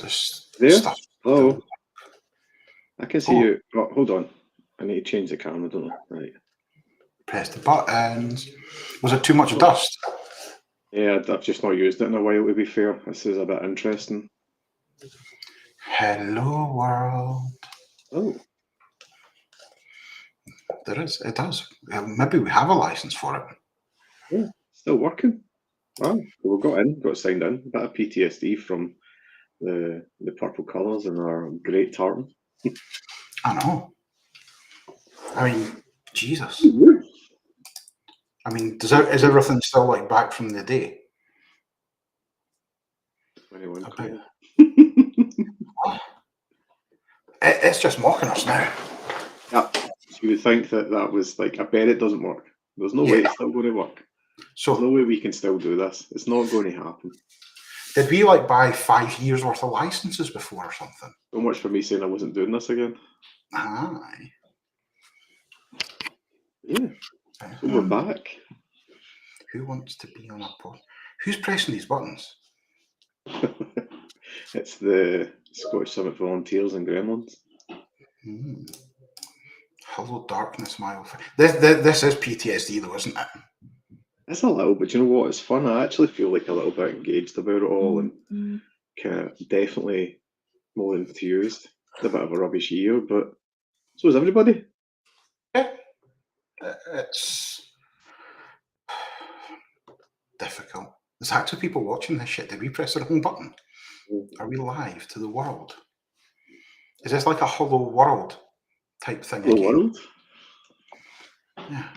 this There? stuff. Oh, I can see Oh. you. Oh, hold on. I need to change the camera, don't I? Right. Press the buttons. Was it too much dust? Yeah, I've just not used it in a while, to be fair. This is a bit interesting. Hello world. Oh. There is. It does. Maybe we have a license for it. Yeah, still working. Wow. We got signed in. A bit of PTSD from the purple colours and our great tartan. I know. I mean, Jesus. I mean, is everything still like back from the day? 21 quid. It's just mocking us now. Yeah. So you would think that was like, I bet it doesn't work. There's no way it's still going to work. So there's no way we can still do this. It's not going to happen. Did we like buy 5 years worth of licenses before or something? So much for me saying I wasn't doing this again. Aye. Yeah. So we're back. Who wants to be on a pod? Who's pressing these buttons? It's the Scottish Summit Volunteers and Gremlins. Hello, darkness, my old friend. This is PTSD, though, isn't it? It's a little, but you know what? It's fun. I actually feel like a little bit engaged about it all, and kind of definitely more enthused. It's a bit of a rubbish year, but so is everybody. Yeah, it's difficult. There's actually people watching this shit. Did we press the wrong button? Are we live to the world? Is this like a hello world type thing Hello again? world. Yeah.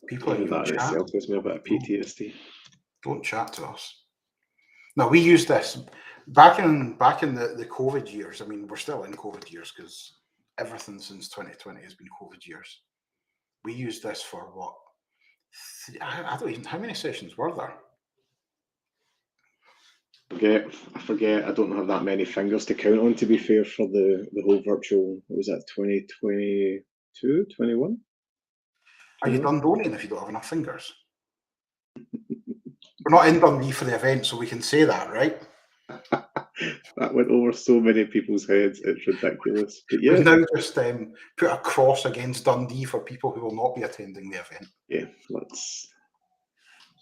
People are that in itself gives me a bit of PTSD. Don't chat to us. No, we used this back in the COVID years. I mean, we're still in COVID years because everything since 2020 has been COVID years. We used this for what? I don't even. How many sessions were there? I forget. I don't have that many fingers to count on, to be fair, for the whole virtual. What was that, 2022, 21? Are you Dundonian if you don't have enough fingers? We're not in Dundee for the event, so we can say that, right? That went over so many people's heads. It's ridiculous. But yeah. We've now just put a cross against Dundee for people who will not be attending the event. Yeah, But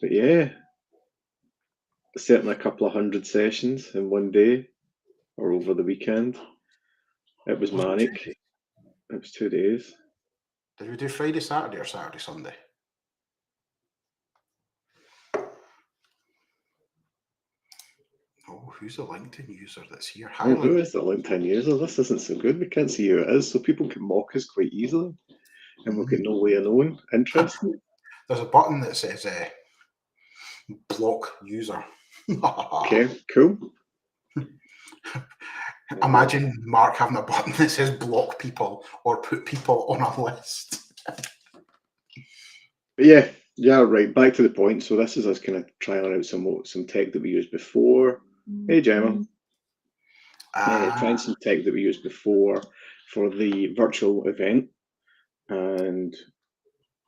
yeah, certainly a couple of 100 sessions in one day or over the weekend. It was manic. It was 2 days. Did we do Friday, Saturday, or Saturday, Sunday? Oh, who's the LinkedIn user that's here? Who is the LinkedIn user? This isn't so good. We can't see who it is, so people can mock us quite easily. And we'll get no way of knowing. Interesting. There's a button that says block user. Okay, cool. Imagine Mark having a button that says block people or put people on a list. But yeah, right. Back to the point. So this is us kind of trying out some tech that we used before. Hey, Gemma. Trying some tech that we used before for the virtual event, and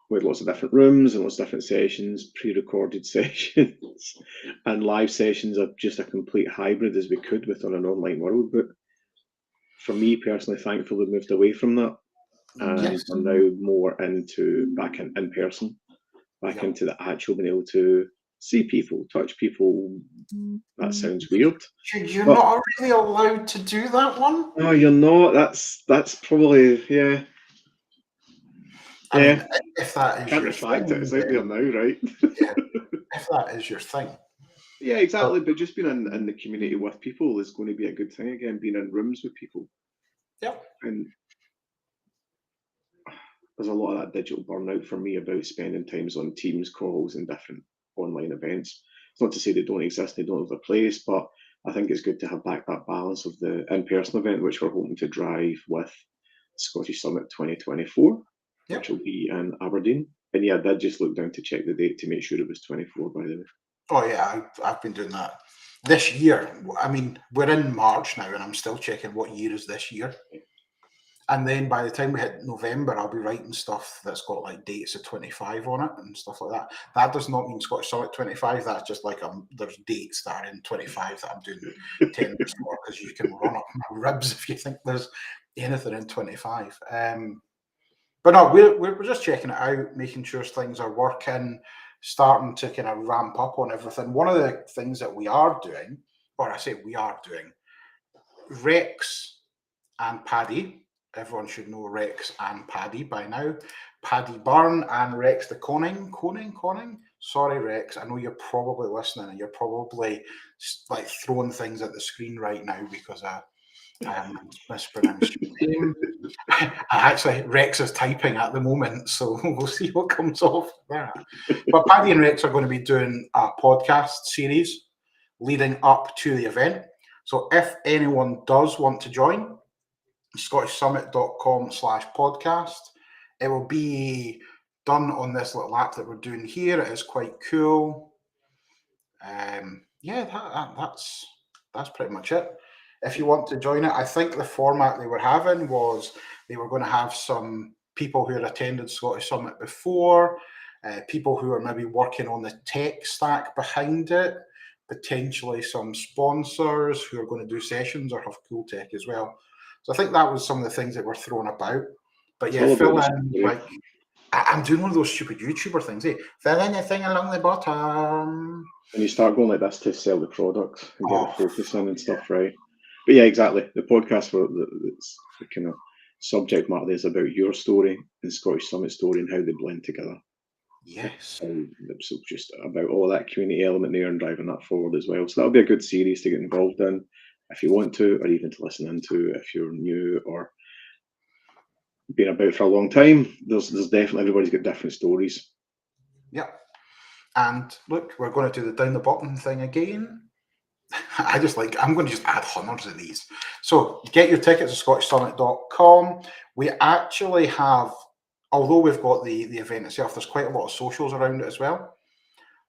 we had lots of different rooms and lots of different sessions, pre-recorded sessions, and live sessions of just a complete hybrid as we could within an online world. But for me personally, thankfully, moved away from that, and I'm now more back in person, into the actual being able to see people, touch people. That sounds weird. You're not really allowed to do that one? No, you're not. That's probably, yeah. I mean, if that is Can't your retract thing, it. It's out there now, right? Yeah, if that is your thing. Yeah, exactly. But just being in the community with people is going to be a good thing again, being in rooms with people. Yep. And there's a lot of that digital burnout for me about spending times on Teams calls and different online events. It's not to say they don't exist, they don't have a place, but I think it's good to have back that balance of the in-person event, which we're hoping to drive with Scottish Summit 2024, which will be in Aberdeen. And yeah, I did just look down to check the date to make sure it was 24, by the way. Oh yeah, I've been doing that. This year, I mean, we're in March now and I'm still checking what year is this year. And then by the time we hit November, I'll be writing stuff that's got like dates of 25 on it and stuff like that. That does not mean Scottish Summit 25. That's just like there's dates that are in 25 that I'm doing tenders for, because you can run up my ribs if you think there's anything in 25. But no, we're just checking it out, making sure things are working, starting to kind of ramp up on everything. One of the things that we are doing, or I say we are doing, Rex and Paddy. Everyone should know Rex and Paddy by now. Paddy Byrne and Rex the Conning. Sorry, Rex. I know you're probably listening and you're probably like throwing things at the screen right now because I mispronounced your name. Actually, Rex is typing at the moment, so we'll see what comes off there. But Paddy and Rex are going to be doing a podcast series leading up to the event. So if anyone does want to join, scottishsummit.com/podcast. It will be done on this little app that we're doing here. It is quite cool. That's pretty much it. If you want to join it, I think the format they were having was they were going to have some people who had attended Scottish Summit before, people who are maybe working on the tech stack behind it, potentially some sponsors who are going to do sessions or have cool tech as well. So I think that was some of the things that were thrown about. But yeah, fill in, like, I'm doing one of those stupid YouTuber things, eh? Fill in anything along the bottom. And you start going like this to sell the product and get the focus in and stuff, right? But yeah, exactly. The podcast, it's the kind of subject matter is about your story and Scottish Summit story and how they blend together. Yes. So just about all that community element there and driving that forward as well. So that'll be a good series to get involved in if you want to, or even to listen into if you're new or been about for a long time. There's definitely, everybody's got different stories. Yeah. And look, we're going to do the down the bottom thing again. I'm going to just add hundreds of these. So get your tickets at scottishsummit.com. We actually have, although we've got the event itself, there's quite a lot of socials around it as well.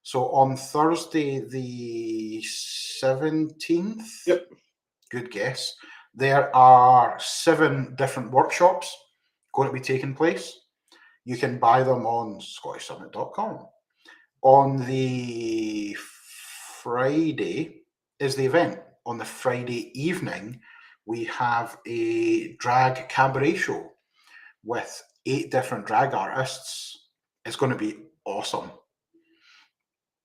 So on Thursday, the 17th, yep, good guess, there are 7 different workshops going to be taking place. You can buy them on scottishsummit.com. On the Friday is the event. On the Friday evening, we have a drag cabaret show with 8 different drag artists. It's going to be awesome.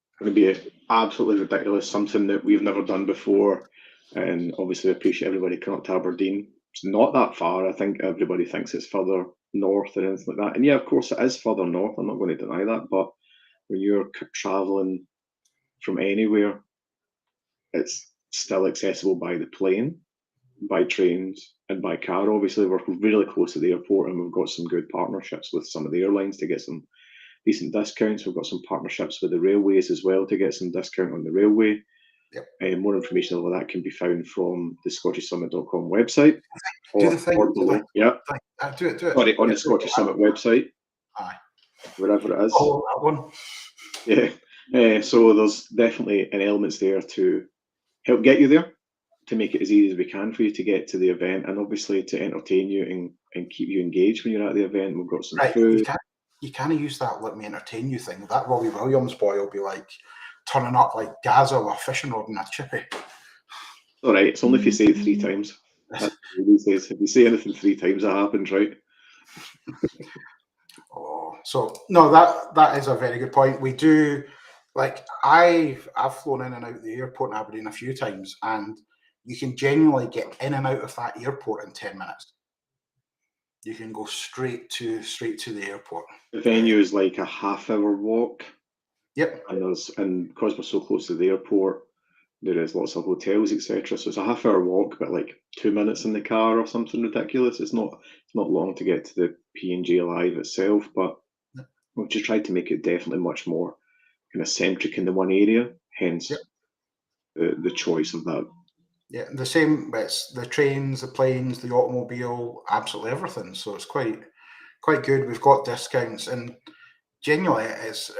It's going to be absolutely ridiculous, something that we've never done before. And obviously, I appreciate everybody coming up to Aberdeen. It's not that far. I think everybody thinks it's further north and anything like that. And yeah, of course, it is further north. I'm not going to deny that. But when you're traveling from anywhere, it's still accessible by the plane, by trains, and by car. Obviously, we're really close to the airport, and we've got some good partnerships with some of the airlines to get some decent discounts. We've got some partnerships with the railways as well to get some discount on the railway. Yep. More information about that can be found from the scottishsummit.com website. Do the thing. Yeah. Do it. Sorry, on the Scottish Summit website. Aye. Wherever it is. Oh, that one. Yeah. So there's definitely an element there to help get you there, to make it as easy as we can for you to get to the event, and obviously to entertain you and keep you engaged when you're at the event. We've got some food. You can't use that "let me entertain you" thing. That Robbie Williams boy will be like turning up like Gaza with a fishing rod and a chippy. All right, it's only if you say it 3 times. These days, if you say anything 3 times, that happens, right? So no, that is a very good point. We do, like, I've flown in and out the airport in Aberdeen a few times, and you can genuinely get in and out of that airport in 10 minutes. You can go straight to the airport. The venue is like a half-hour walk. Yep. And because we're so close to the airport, there is lots of hotels, etc. So it's a half-hour walk, but like 2 minutes in the car or something ridiculous. It's not long to get to the P&G Live itself, but we've just tried to make it definitely much more kind of centric in the one area. Hence, the choice of that. Yeah, the same. It's the trains, the planes, the automobile, absolutely everything. So it's quite good. We've got discounts, and genuinely, it's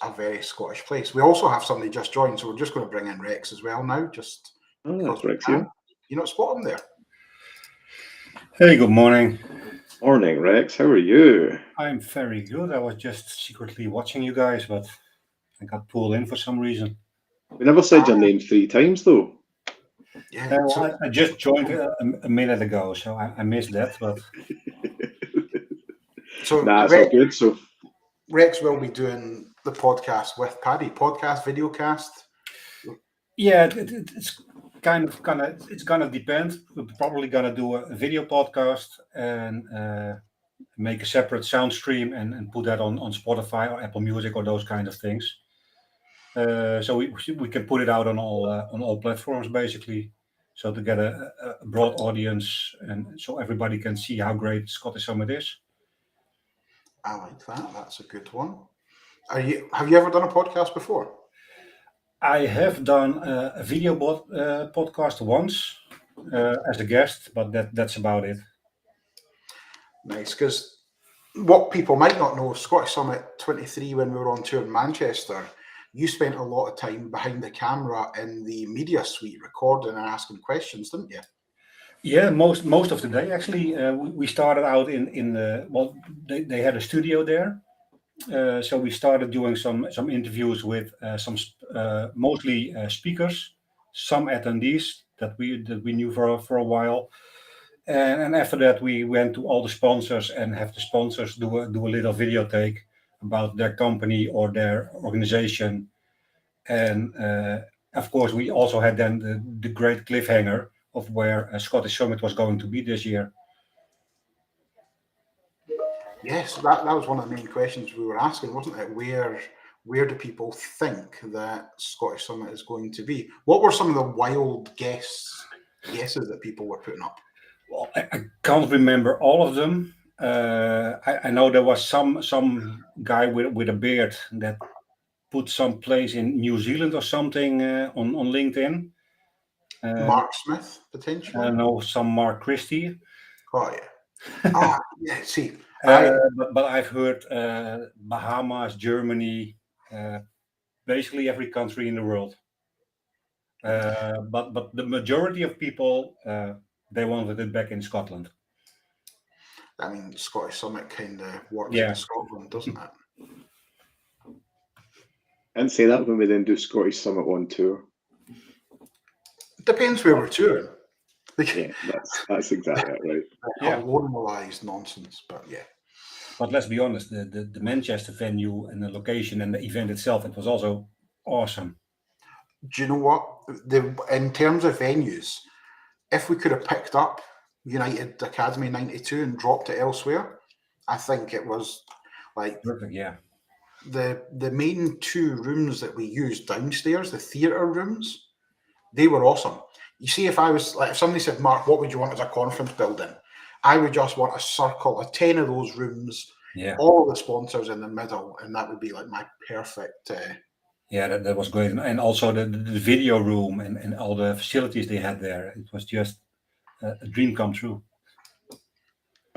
a very Scottish place. We also have somebody just joined, so we're just going to bring in Rex as well now. That's Rex here. You not spot him there? Hey, good morning. Morning, Rex. How are you? I'm very good. I was just secretly watching you guys, but I got pulled in for some reason. We never said your name 3 times, though. Yeah. I just joined a minute ago, so I missed that. But So Nah, it's all good. So Rex will be doing the podcast with Paddy. Podcast, videocast. yeah, it's gonna depend. We're probably gonna do a video podcast and make a separate sound stream and put that on Spotify or Apple Music or those kind of things. So we can put it out on all platforms basically, so to get a broad audience and so everybody can see how great Scottish Summit is. I like that. That's a good one. Have you ever done a podcast before? I have done a video podcast once as a guest, but that's about it. Nice, because what people might not know, Scottish Summit 23, when we were on tour in Manchester, you spent a lot of time behind the camera in the media suite recording and asking questions, didn't you? Yeah, most of the day actually. We started out in well, they had a studio there, so we started doing some interviews with some mostly speakers, some attendees that we knew for a while, and after that we went to all the sponsors and have the sponsors do a little video take about their company or their organization, and of course we also had then the great cliffhanger of where Scottish Summit was going to be this year. Yes, that was one of the main questions we were asking, wasn't it? Where do people think that Scottish Summit is going to be? What were some of the wild guesses that people were putting up? Well, I can't remember all of them. I know there was some guy with a beard that put some place in New Zealand or something on LinkedIn. Mark Smith, potentially. I know some Mark Christie. Oh yeah. Yeah. See, but I've heard Bahamas, Germany, basically every country in the world. But the majority of people they wanted it back in Scotland. I mean, Scottish Summit kind of works Yeah. in Scotland, doesn't it? and say that when we then do Scottish Summit on tour. Depends where we're touring. Yeah, that's exactly it, right? Yeah. Colonialised nonsense, but yeah. But let's be honest, the Manchester venue and the location and the event itself, it was also awesome. Do you know what? In terms of venues, if we could have picked up United Academy 92 and dropped it elsewhere, I think it was like Perfect, yeah. the main 2 rooms that we used downstairs, the theatre rooms, they were awesome. You see, if somebody said, Mark, what would you want as a conference building? I would just want a circle of 10 of those rooms, all the sponsors in the middle, and that would be like my perfect. Yeah, that was great. And also the video room and all the facilities they had there. It was just a dream come true.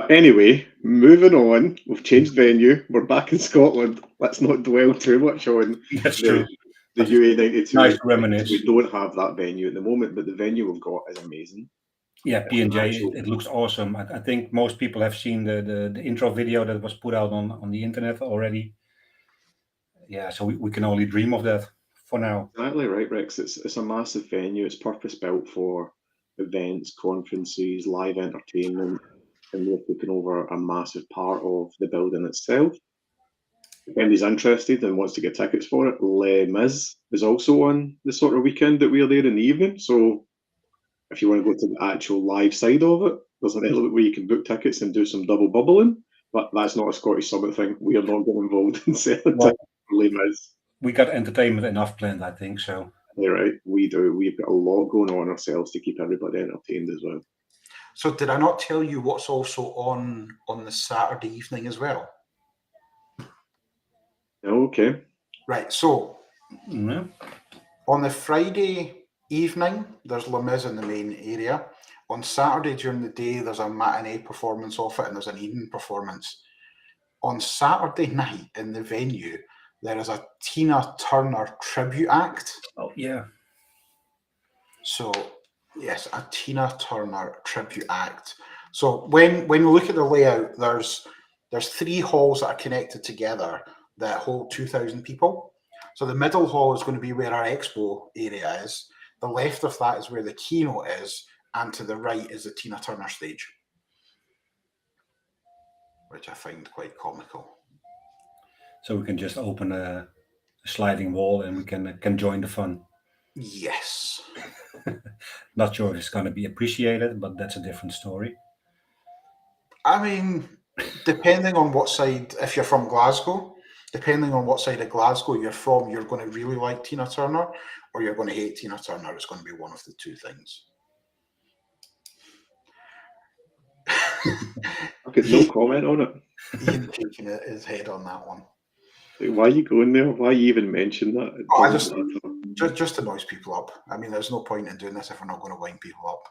Anyway, moving on. We've changed venue. We're back in Scotland. Let's not dwell too much on That's true. The UA92. Nice to reminisce. We don't have that venue at the moment, but the venue we've got is amazing. Yeah, P&J, it looks awesome. I think most people have seen the intro video that was put out on the internet already. Yeah, so we can only dream of that for now. Exactly right, Rex. It's a massive venue. It's purpose built for events, conferences, live entertainment, and we're taking over a massive part of the building itself. If anybody's interested and wants to get tickets for it, Les Mis is also on the sort of weekend that we're there in the evening. So if you want to go to the actual live side of it, there's an element where you can book tickets and do some double bubbling, but that's not a Scottish Summit thing. We are not getting involved in selling tickets for Les Mis. We got entertainment enough planned, I think, so. You're right, we do. We've got a lot going on ourselves to keep everybody entertained as well. So did I not tell you what's also on the Saturday evening as well? Okay. Right, so on the Friday evening, there's Les Mis in the main area. On Saturday during the day, there's a matinee performance of it and there's an evening performance. On Saturday night in the venue, there is a Tina Turner tribute act. Oh, yeah. So, yes, a Tina Turner tribute act. So when we look at the layout, there's 3 halls that are connected together that hold 2,000 people. So the middle hall is going to be where our expo area is. The left of that is where the keynote is, and to the right is the Tina Turner stage, which I find quite comical. So we can just open a sliding wall and we can join the fun. Yes. Not sure if it's going to be appreciated, but that's a different story. I mean, depending on what side, if you're from Glasgow, depending on what side of Glasgow you're from, you're going to really like Tina Turner or you're going to hate Tina Turner. It's going to be one of the two things. I've got no comment on it. Ian shaking his head on that one. Why are you going there? Why you even mention that? Just to noise people up. I mean, there's no point in doing this if we're not going to wind people up.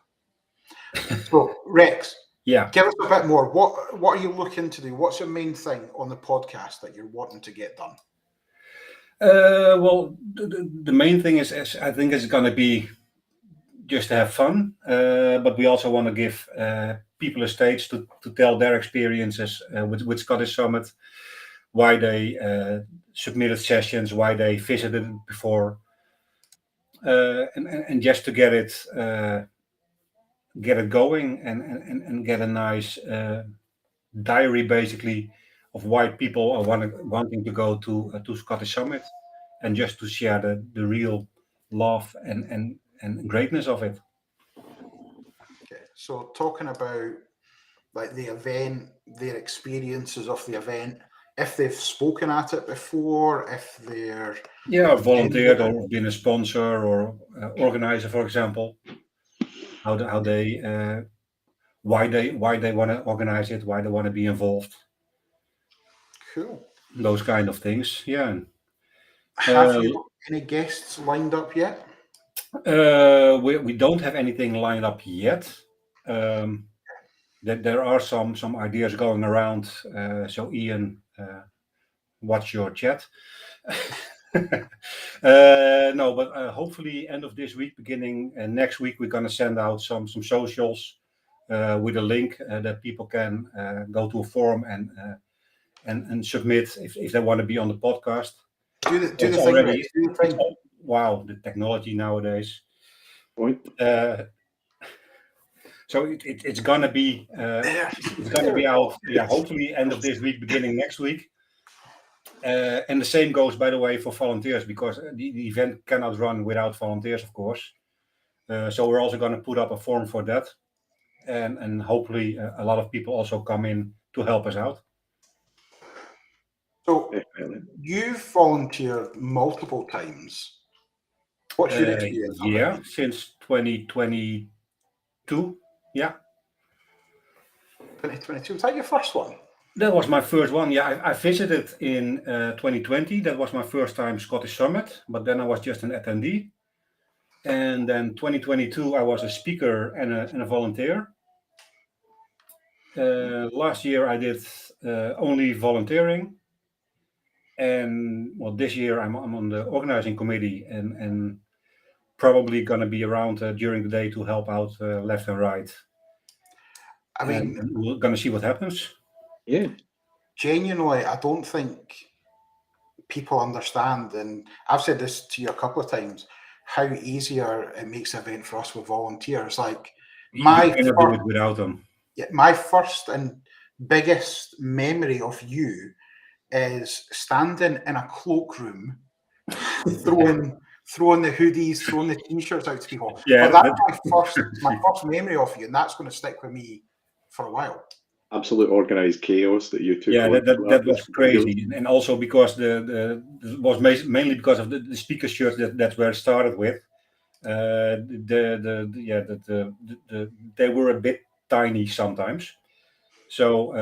So, Rex, yeah, give us a bit more. What are you looking to do? What's your main thing on the podcast that you're wanting to get done? Well, the main thing is I think it's going to be just to have fun, but we also want to give people a stage to tell their experiences with Scottish Summit, why they submitted sessions, why they visited before, and just to get it going and get a nice diary basically of why people are wanting to go to Scottish Summit, and just to share the real love and greatness of it. Okay, so talking about like the event, their experiences of the event, if they've spoken at it before, if they're volunteered or been a sponsor or organizer, for example, how they why they want to organize it, why they want to be involved. Cool. Those kind of things, yeah. Have you got any guests lined up yet? We don't have anything lined up yet. There are some ideas going around. So Ian, watch your chat. No, but hopefully end of this week, beginning next week, we're going to send out some socials with a link that people can go to a forum and submit if they want to be on the podcast. Do the thing. Wow, the technology nowadays. So it's gonna be out. Yeah, hopefully end of this week, beginning next week. And the same goes, by the way, for volunteers, because the event cannot run without volunteers, of course. So we're also going to put up a form for that, and hopefully a lot of people also come in to help us out. So you've volunteered multiple times. What's your experience? Yeah, since 2022. Yeah. 2022. Was that your first one? That was my first one. Yeah, I visited in 2020. That was my first time Scottish Summit, but then I was just an attendee. And then 2022, I was a speaker and a volunteer. Last year, I did only volunteering. And well, this year I'm on the organizing committee and probably going to be around during the day to help out left and right. I mean, and we're going to see what happens. Yeah. Genuinely, I don't think people understand, and I've said this to you a couple of times, how easier it makes the event for us with volunteers. Like you cannot do it without them. Yeah, my first and biggest memory of you is standing in a cloakroom, throwing the hoodies, throwing the t-shirts out to people. Yeah, but that's my first memory of you, and that's going to stick with me for a while. Absolute organized chaos that you took. Yeah, that was crazy, and also because the was mainly because of the speaker shirts that's where it started with. They were a bit tiny sometimes, so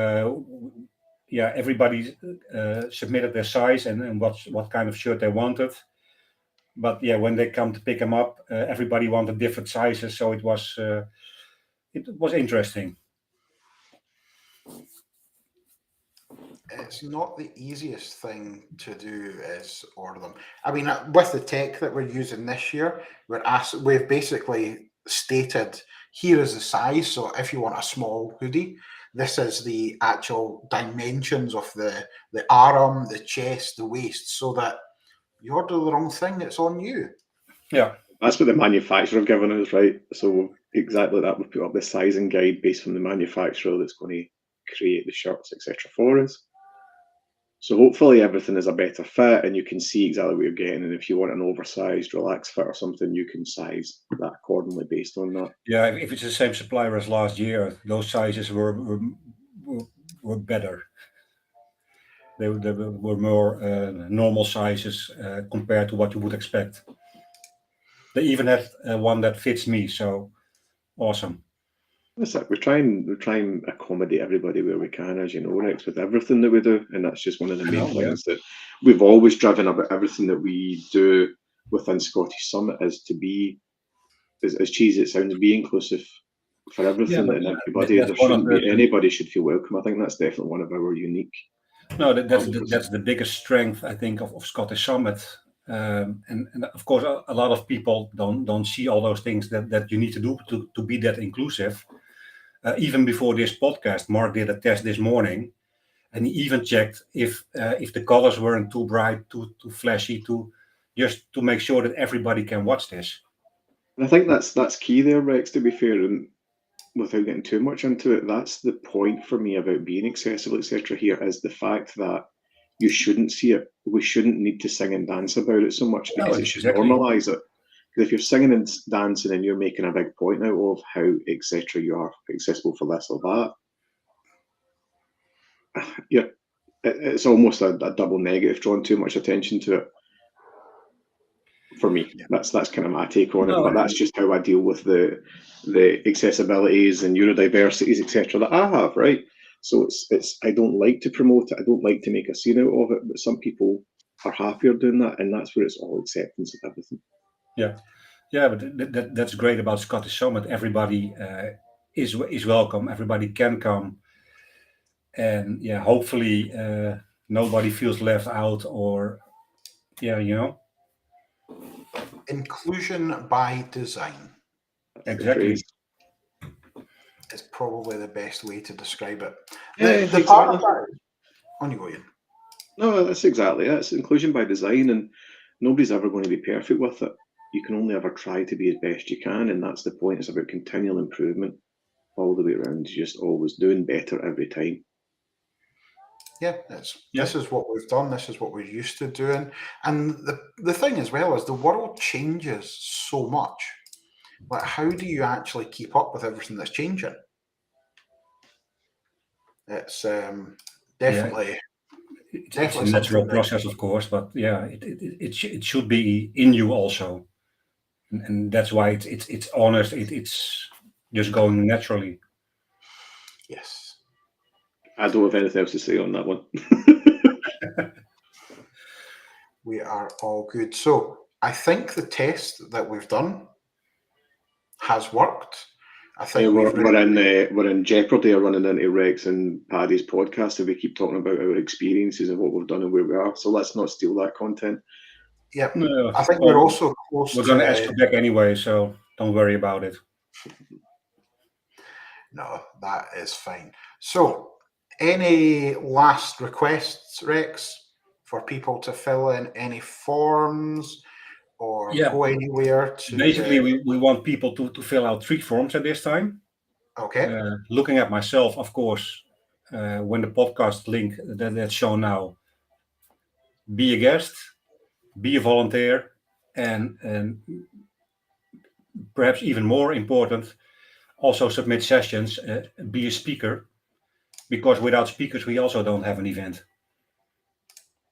everybody submitted their size and what kind of shirt they wanted. But yeah, when they come to pick them up, everybody wanted different sizes, so it was interesting. It's not the easiest thing to do is order them. I mean, with the tech that we're using this year, we've basically stated here is the size. So if you want a small hoodie, this is the actual dimensions of the arm, the chest, the waist, so that you order the wrong thing, it's on you. Yeah. That's what the manufacturer have given us, right? So exactly that, we put up the sizing guide based from the manufacturer that's going to create the shirts, etc. for us. So hopefully everything is a better fit and you can see exactly what you're getting. And if you want an oversized relaxed fit or something, you can size that accordingly based on that. Yeah, if it's the same supplier as last year, those sizes were better. They were more normal sizes compared to what you would expect. They even had one that fits me, so awesome. That's it. We try and accommodate everybody where we can, as you know, Rex, with everything that we do, and that's just one of the main things that we've always driven about everything that we do within Scottish Summit is to be, as cheesy as it sounds, be inclusive for everything and everybody. There shouldn't be anybody should feel welcome. I think that's definitely one of our unique. No, that's the biggest strength, I think, of Scottish Summit. And of course, a lot of people don't see all those things that you need to do to be that inclusive. Even before this podcast, Mark did a test this morning, and he even checked if the colors weren't too bright, too flashy, just to make sure that everybody can watch this. And I think that's key there, Rex. To be fair, and without getting too much into it, that's the point for me about being accessible, etc. Here is the fact that you shouldn't see it. We shouldn't need to sing and dance about it so much because it should normalise it. Because if you're singing and dancing and you're making a big point out of how, etc., you are accessible for this or that, yeah, it's almost a double negative, drawing too much attention to it. For me, that's kind of my take on it. But that's just how I deal with the accessibilities and neurodiversities, etc., that I have, right? So it's I don't like to promote it. I don't like to make a scene out of it. But some people are happier doing that, and that's where it's all acceptance of everything. Yeah, but that's great about Scottish Summit. Everybody is welcome. Everybody can come, and hopefully nobody feels left out or Inclusion by design. Exactly. It's probably the best way to describe it. The part of that, on you go, Ian. No, that's exactly it. It's inclusion by design, and nobody's ever going to be perfect with it. You can only ever try to be as best you can, and that's the point. It's about continual improvement all the way around. You're just always doing better every time. Yeah, this is what we've done. This is what we're used to doing. And the thing as well is the world changes so much. Like, how do you actually keep up with everything that's changing? It's definitely it's a natural process, of course, but it should be in you also, and that's why it's honest. It's just going naturally. Yes. I don't have anything else to say on that one. We are all good. So I think the test that we've done has worked. I think we're in jeopardy of running into Rex and Paddy's podcast if we keep talking about our experiences and what we've done and where we are. So let's not steal that content. Yeah, I think we're also close. We're going to ask you back anyway, so don't worry about it. No, that is fine. So, any last requests, Rex, for people to fill in any forms or go anywhere to? Basically, we want people to fill out 3 forms at this time. Okay. Looking at myself, of course, when the podcast link that's shown now, be a guest, be a volunteer, and perhaps even more important, also submit sessions, be a speaker, because without speakers, we also don't have an event.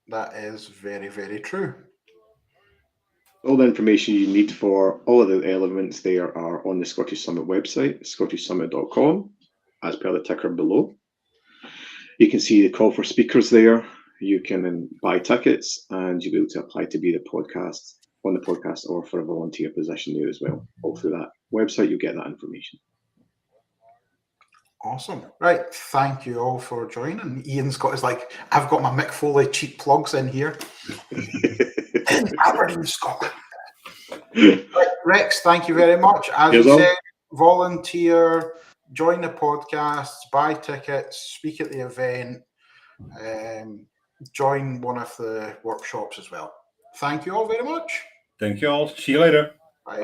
That is very, very true. All the information you need for all of the elements there are on the Scottish Summit website, scottishsummit.com, as per the ticker below. You can see the call for speakers there. You can buy tickets and you'll be able to apply to be on the podcast or for a volunteer position there as well. All through that website, you'll get that information. Awesome. Right. Thank you all for joining. Ian's got his I've got my Mick Foley cheap plugs in here. In Aberdeen, Scotland. Right, Rex, thank you very much. As you said, volunteer, join the podcast, buy tickets, speak at the event, join one of the workshops as well. Thank you all very much. Thank you all. See you later. Bye.